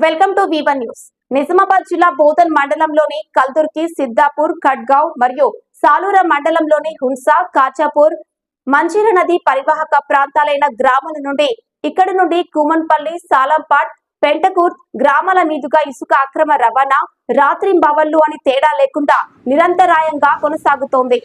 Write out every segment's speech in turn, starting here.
Welcome to V1 news. Nizamabad జిల్లా బోధన్ మండలంలోని కల్దుర్కి, సిద్దాపూర్, ఖడ్గావ్ మరియు సాలూర మండలంలోని హున్సా, కాచాపూర్, మంజీర నది పరివాహక ప్రాంతాలైన గ్రామాల నుండి ఇక్కడి నుండి కుమన్పల్లి, సాలంపాట్, పెంటకూర్ గ్రామాల మీదుగా ఇసుక అక్రమ రవాణా రాత్రింబవళ్లు అని తేడా లేకుండా నిరంతరాయంగా కొనసాగుతోంది.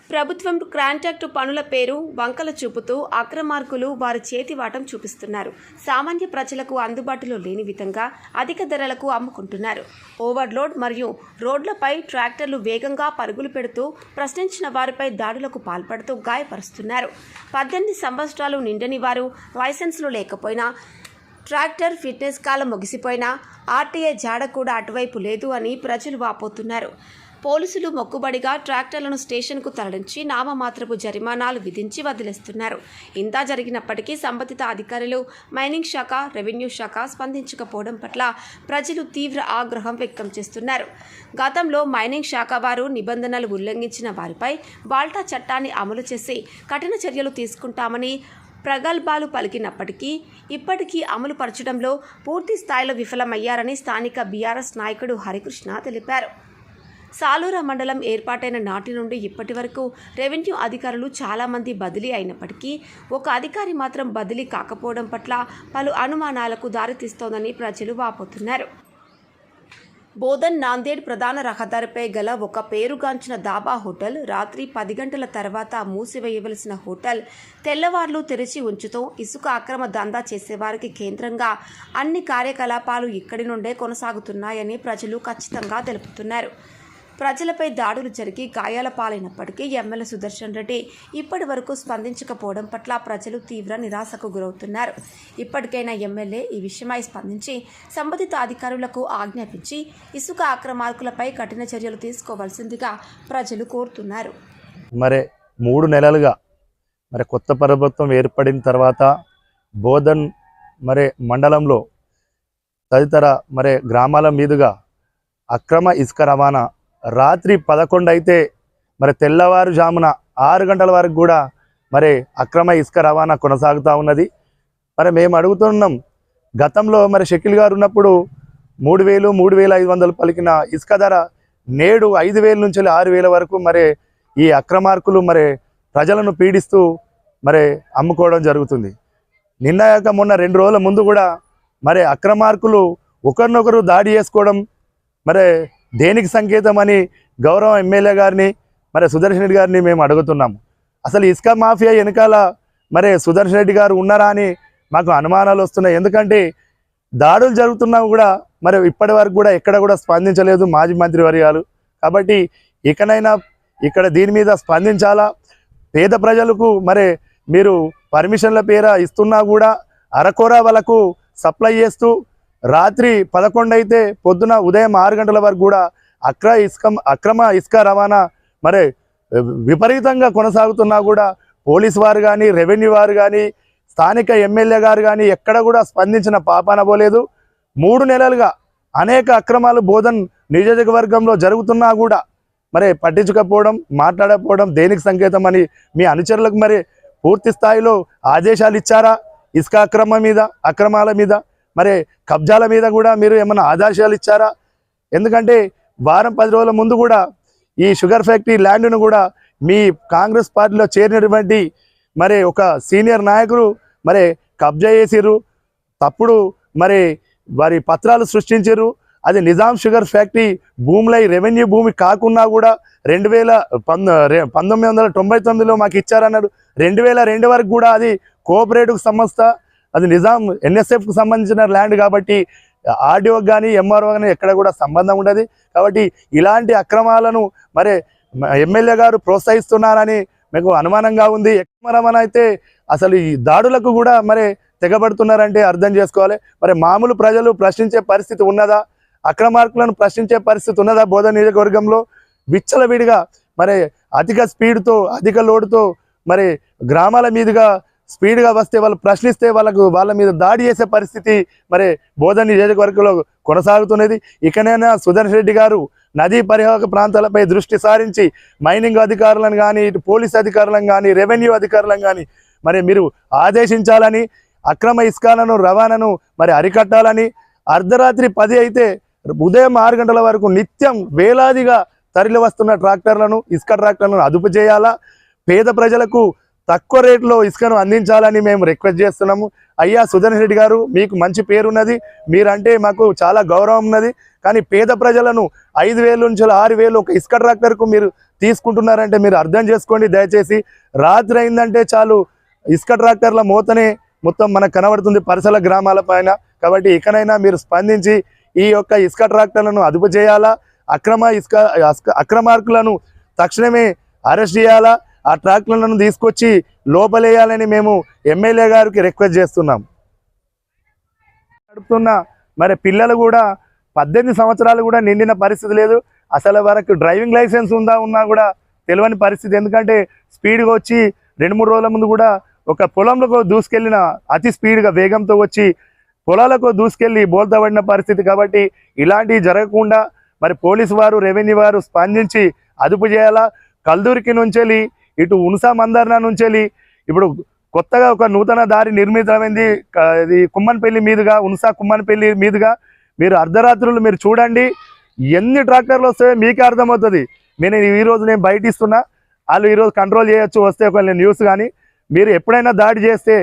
ప్రభుత్వం కాంట్రాక్టు పనుల పేరు వంకలు చూపుతూ అక్రమార్కులు వారి చేతివాటం చూపిస్తున్నారు. సామాన్య ప్రజలకు అందుబాటులో లేని విధంగా అధిక ధరలకు అమ్ముకుంటున్నారు. ఓవర్లోడ్ మరియు రోడ్లపై ట్రాక్టర్లు వేగంగా పరుగులు పెడుతూ ప్రశ్నించిన వారిపై దాడులకు పాల్పడుతూ గాయపరుస్తున్నారు. 18 సంవత్సరాలు నిండని వారు, లైసెన్సులు లేకపోయినా, ట్రాక్టర్ ఫిట్నెస్ కాలం ముగిసిపోయినా ఆర్టీఏ జాడ కూడా అటువైపు లేదు అని ప్రజలు వాపోతున్నారు. పోలీసులు మొక్కుబడిగా ట్రాక్టర్లను స్టేషన్కు తరలించి నామమాత్రపు జరిమానాలు విధించి వదిలేస్తున్నారు. ఇంత జరిగినప్పటికీ సంబంధిత అధికారులు, మైనింగ్ శాఖ, రెవెన్యూ శాఖ స్పందించకపోవడం పట్ల ప్రజలు తీవ్ర ఆగ్రహం వ్యక్తం చేస్తున్నారు. గతంలో మైనింగ్ శాఖ వారు నిబంధనలు ఉల్లంఘించిన వారిపై బాల్టా చట్టాన్ని అమలు చేసి కఠిన చర్యలు తీసుకుంటామని ప్రగల్భాలు పలికినప్పటికీ ఇప్పటికీ అమలు పరచడంలో పూర్తి స్థాయిలో విఫలమయ్యారని స్థానిక బీఆర్ఎస్ నాయకుడు హరికృష్ణ తెలిపారు. సాలూర మండలం ఏర్పాటైన నాటి నుండి ఇప్పటి వరకు రెవెన్యూ అధికారులు చాలామంది బదిలీ అయినప్పటికీ ఒక అధికారి మాత్రం బదిలీ కాకపోవడం పట్ల పలు అనుమానాలకు దారితీస్తోందని ప్రజలు వాపోతున్నారు. బోధన్ నాందేడ్ ప్రధాన రహదారిపై గల ఒక పేరుగాంచిన దాబా హోటల్, రాత్రి 10 గంటల తర్వాత మూసివేయవలసిన హోటల్, తెల్లవార్లు తెరిచి ఉంచుతూ ఇసుక అక్రమ దందా చేసేవారికి కేంద్రంగా అన్ని కార్యకలాపాలు ఇక్కడి నుండే కొనసాగుతున్నాయని ప్రజలు ఖచ్చితంగా తెలుపుతున్నారు. ప్రజలపై దాడులు జరిగి గాయాల పాలైనప్పటికీ ఎమ్మెల్యే సుదర్శన్ రెడ్డి ఇప్పటి వరకు స్పందించకపోవడం పట్ల ప్రజలు తీవ్ర నిరాశకు గురవుతున్నారు. ఇప్పటికైనా ఎమ్మెల్యే ఈ విషయమై స్పందించి సంబంధిత అధికారులకు ఆజ్ఞాపించి ఇసుక అక్రమార్కులపై కఠిన చర్యలు తీసుకోవాల్సిందిగా ప్రజలు కోరుతున్నారు. మరి 3 నెలలుగా కొత్త ప్రభుత్వం ఏర్పడిన తర్వాత బోధన్ మండలంలో తదితర గ్రామాల మీదుగా అక్రమ ఇసుక రవాణా రాత్రి 11 అయితే తెల్లవారుజామున 6 గంటల వరకు కూడా అక్రమ ఇసుక రవాణా కొనసాగుతూ ఉన్నది. మేము అడుగుతున్నాం, గతంలో షకీల్ గారు ఉన్నప్పుడు 3,000, 3,500 పలికిన ఇసుక ధర నేడు 5,000 నుంచి 6,000 వరకు ఈ అక్రమార్కులు ప్రజలను పీడిస్తూ అమ్ముకోవడం జరుగుతుంది. నిన్నగాక మొన్న 2 రోజుల ముందు కూడా అక్రమార్కులు ఒకరినొకరు దాడి చేసుకోవడం దేనికి సంకేతం అని గౌరవ ఎమ్మెల్యే గారిని సుదర్శన్ రెడ్డి గారిని మేము అడుగుతున్నాము. అసలు ఇసుక మాఫియా వెనకాల సుదర్శన్ రెడ్డి గారు ఉన్నారా అని మాకు అనుమానాలు వస్తున్నాయి. ఎందుకంటే దాడులు జరుగుతున్నా కూడా ఇప్పటి వరకు కూడా ఎక్కడ కూడా స్పందించలేదు మాజీ మంత్రి వర్యాలు. కాబట్టి ఇకనైనా ఇక్కడ దీని మీద స్పందించాలా. పేద ప్రజలకు మీరు పర్మిషన్ల పేర ఇస్తున్నా కూడా అరకొర వాళ్ళకు సప్లై చేస్తూ రాత్రి 11 అయితే పొద్దున ఉదయం 6 గంటల వరకు కూడా అక్రమ ఇసుక రవాణా విపరీతంగా కొనసాగుతున్నా కూడా పోలీసు వారు కానీ, రెవెన్యూ వారు కానీ, స్థానిక ఎమ్మెల్యే గారు కానీ ఎక్కడ కూడా స్పందించిన పాపాన పోలేదు. 3 నెలలుగా అనేక అక్రమాలు బోధన్ నియోజకవర్గంలో జరుగుతున్నా కూడా పట్టించుకపోవడం, మాట్లాడకపోవడం దేనికి సంకేతం అని మీ అనుచరులకు పూర్తి స్థాయిలో ఆదేశాలు ఇచ్చారా? ఇసుక అక్రమాల మీద కబ్జాల మీద కూడా మీరు ఏమైనా ఆదేశాలు ఇచ్చారా? ఎందుకంటే వారం 10 రోజుల ముందు కూడా ఈ షుగర్ ఫ్యాక్టరీ ల్యాండ్ను కూడా మీ కాంగ్రెస్ పార్టీలో చేరినటువంటి ఒక సీనియర్ నాయకులు కబ్జా చేసిర్రు, తప్పుడు వారి పత్రాలు సృష్టించారు. అది నిజాం షుగర్ ఫ్యాక్టరీ భూములై రెవెన్యూ భూమి కాకున్నా కూడా 1999లో మాకు ఇచ్చారన్నాడు. 2002 వరకు కూడా అది కోఆపరేటివ్ సంస్థ, అది నిజాం NSFకు సంబంధించిన ల్యాండ్ కాబట్టి ఆర్డీఓ కానీ, ఎంఆర్ఓ కానీ ఎక్కడ కూడా సంబంధం ఉండదు. కాబట్టి ఇలాంటి అక్రమాలను ఎమ్మెల్యే గారు ప్రోత్సహిస్తున్నారని మీకు అనుమానంగా ఉంది. రవాణా అయితే అసలు ఈ దాడులకు కూడా తెగబడుతున్నారంటే అర్థం చేసుకోవాలి. మామూలు ప్రజలు ప్రశ్నించే పరిస్థితి ఉన్నదా? అక్రమార్కులను ప్రశ్నించే పరిస్థితి ఉన్నదా? బోధన్ నియోజకవర్గంలో విచ్చలవిడిగా అధిక స్పీడ్తో, అధిక లోడుతో గ్రామాల మీదుగా స్పీడ్గా వస్తే వాళ్ళు ప్రశ్నిస్తే వాళ్ళ మీద దాడి చేసే పరిస్థితి బోధన్ నియోజకవర్గంలో కొనసాగుతున్నది. ఇకనైనా సుదర్శన్ రెడ్డి గారు నదీ పరివాహక ప్రాంతాలపై దృష్టి సారించి మైనింగ్ అధికారులను కానీ, ఇటు పోలీస్ అధికారులను కానీ, రెవెన్యూ అధికారులను కానీ మీరు ఆదేశించాలని, అక్రమ ఇసుకలను రవాణాను మరి అరికట్టాలని, అర్ధరాత్రి 10 అయితే ఉదయం 6 గంటల వరకు నిత్యం వేలాదిగా తరలి వస్తున్న ట్రాక్టర్లను, ఇసుక ట్రాక్టర్లను అదుపు చేయాలా, పేద ప్రజలకు తక్కువ రేట్లో ఇసుకను అందించాలని మేము రిక్వెస్ట్ చేస్తున్నాము. అయ్యా సుధన్ రెడ్డి గారు, మీకు మంచి పేరున్నది, మీరంటే మాకు చాలా గౌరవం ఉన్నది. కానీ పేద ప్రజలను 5,000 నుంచి 6,000 ఒక ఇసుక ట్రాక్టర్కు మీరు తీసుకుంటున్నారంటే మీరు అర్థం చేసుకోండి దయచేసి. రాత్రి అయిందంటే చాలు ఇసుక ట్రాక్టర్ల మోతనే మొత్తం మనకు కనబడుతుంది పరిసర గ్రామాల పైన. కాబట్టి ఇకనైనా మీరు స్పందించి ఈ యొక్క ఇసుక ట్రాక్టర్లను అదుపు చేయాలా, అక్రమార్కులను తక్షణమే అరెస్ట్ చేయాలా, ఆ ట్రాక్టర్లను తీసుకొచ్చి లోపలేయాలని మేము ఎమ్మెల్యే గారికి రిక్వెస్ట్ చేస్తున్నాం. నడుపుతున్న మరి పిల్లలు కూడా 18 సంవత్సరాలు కూడా నిండిన పరిస్థితి లేదు. అసలు వరకు డ్రైవింగ్ లైసెన్స్ ఉన్నా కూడా తెలియని పరిస్థితి. ఎందుకంటే స్పీడ్గా వచ్చి 2-3 రోజుల ముందు కూడా ఒక పొలంలో దూసుకెళ్ళిన అతి స్పీడ్గా వేగంతో వచ్చి పొలాలకు దూసుకెళ్ళి బోల్తా పడిన పరిస్థితి. కాబట్టి ఇలాంటివి జరగకుండా మరి పోలీసు వారు, రెవెన్యూ వారు స్పందించి అదుపు చేయాలా. కల్దూరికి నుంచెళ్ళి ఇటు ఉన్సా మందర్న నుంచెళ్ళి ఇప్పుడు కొత్తగా ఒక నూతన దారి నిర్మితమైంది. ఇది కుమ్మన్పల్లి మీదుగా, ఉన్సా కుమ్మన్పల్లి మీదుగా మీరు అర్ధరాత్రులు మీరు చూడండి, ఎన్ని ట్రాక్టర్లు వస్తాయో మీకే అర్థమవుతుంది. ఈరోజు నేను బయట ఇస్తున్నా, వాళ్ళు ఈరోజు కంట్రోల్ చేయొచ్చు వస్తే ఒకవేళ న్యూస్. కానీ మీరు ఎప్పుడైనా దాడి చేస్తే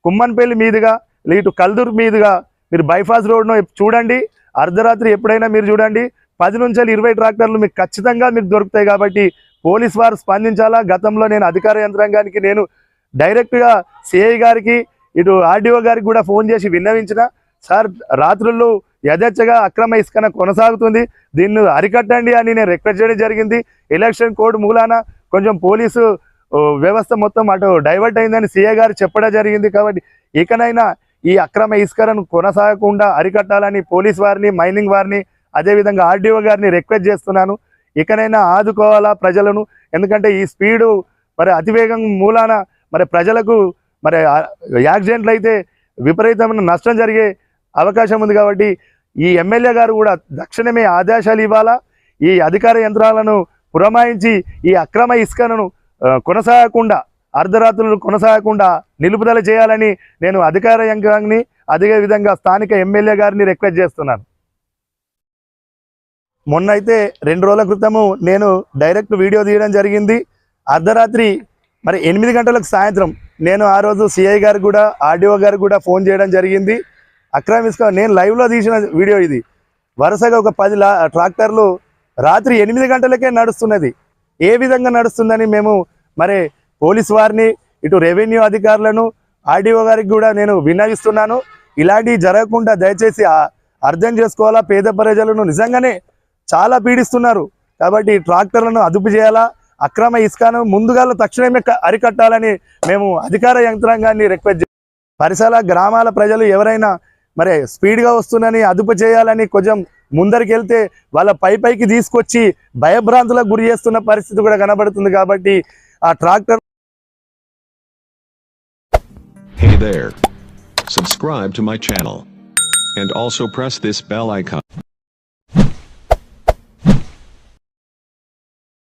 కుమ్మన్పల్లి మీదుగా ఇటు కల్దూరు మీదుగా మీరు బైపాస్ రోడ్ను చూడండి. అర్ధరాత్రి ఎప్పుడైనా మీరు చూడండి, 10 నుంచి 20 ట్రాక్టర్లు మీకు ఖచ్చితంగా మీకు దొరుకుతాయి. కాబట్టి పోలీస్ వారు స్పందించాలా. గతంలో నేను అధికార యంత్రాంగానికి నేను డైరెక్ట్గా సిఐ గారికి, ఇటు ఆర్డీఓ గారికి కూడా ఫోన్ చేసి విన్నవించిన, సార్ రాత్రుల్లో యథేచ్ఛగా అక్రమ ఇసుకన కొనసాగుతుంది, దీన్ని అరికట్టండి అని నేను రిక్వెస్ట్ చేయడం జరిగింది. ఎలక్షన్ కోడ్ మూలాన కొంచెం పోలీసు వ్యవస్థ మొత్తం అటు డైవర్ట్ అయిందని సిఐ గారు చెప్పడం జరిగింది. కాబట్టి ఇకనైనా ఈ అక్రమ ఇసుకలను కొనసాగకుండా అరికట్టాలని పోలీస్ వారిని, మైనింగ్ వారిని, అదేవిధంగా ఆర్డీఓ గారిని రిక్వెస్ట్ చేస్తున్నాను. ఇకనైనా ఆదుకోవాలా ప్రజలను. ఎందుకంటే ఈ స్పీడు మరి అతివేగం మూలాన మరి ప్రజలకు మరి యాక్సిడెంట్లు అయితే విపరీతమైన నష్టం జరిగే అవకాశం ఉంది. కాబట్టి ఈ ఎమ్మెల్యే గారు కూడా తక్షణమే ఆదేశాలు ఇవ్వాలా. ఈ అధికార యంత్రాలను పురమాయించి ఈ అక్రమ ఇసుకను కొనసాగకుండా, అర్ధరాత్రులు కొనసాగకుండా నిలుపుదల చేయాలని నేను అధికార యంత్రాంగాన్ని, అదే విధంగా స్థానిక ఎమ్మెల్యే గారిని రిక్వెస్ట్ చేస్తున్నాను. మొన్న అయితే 2 రోజుల క్రితము నేను డైరెక్ట్ వీడియో తీయడం జరిగింది. అర్ధరాత్రి మరి 8 గంటలకు సాయంత్రం నేను ఆ రోజు సిఐ గారు కూడా, ఆర్డీఓ గారు కూడా ఫోన్ చేయడం జరిగింది. అక్రమ ఇసుక నేను లైవ్లో తీసిన వీడియో ఇది. వరుసగా ఒక 10 ట్రాక్టర్లు రాత్రి 8 గంటలకే నడుస్తున్నది. ఏ విధంగా నడుస్తుందని మేము మరి పోలీస్ వారిని, ఇటు రెవెన్యూ అధికారులను, ఆర్డీఓ గారికి కూడా నేను విన్నవిస్తున్నాను. ఇలాంటివి జరగకుండా దయచేసి అర్థం చేసుకోవాలా. పేద ప్రజలను నిజంగానే చాలా పీడిస్తున్నారు. కాబట్టి ట్రాక్టర్లను అదుపు చేయాలా, అక్రమ ఇసుకను ముందుగా తక్షణమే అరికట్టాలని మేము అధికార యంత్రాంగాన్ని రిక్వెస్ట్ చేస్తాం. పరిసర గ్రామాల ప్రజలు ఎవరైనా మరి స్పీడ్గా వస్తుందని అదుపు చేయాలని కొంచెం ముందరికి వెళ్తే వాళ్ళ పైకి తీసుకొచ్చి భయభ్రాంతులకు గురి చేస్తున్న పరిస్థితి కూడా కనబడుతుంది. కాబట్టి ఆ tractor. Hey there. Subscribe to my channel. And also press this bell icon.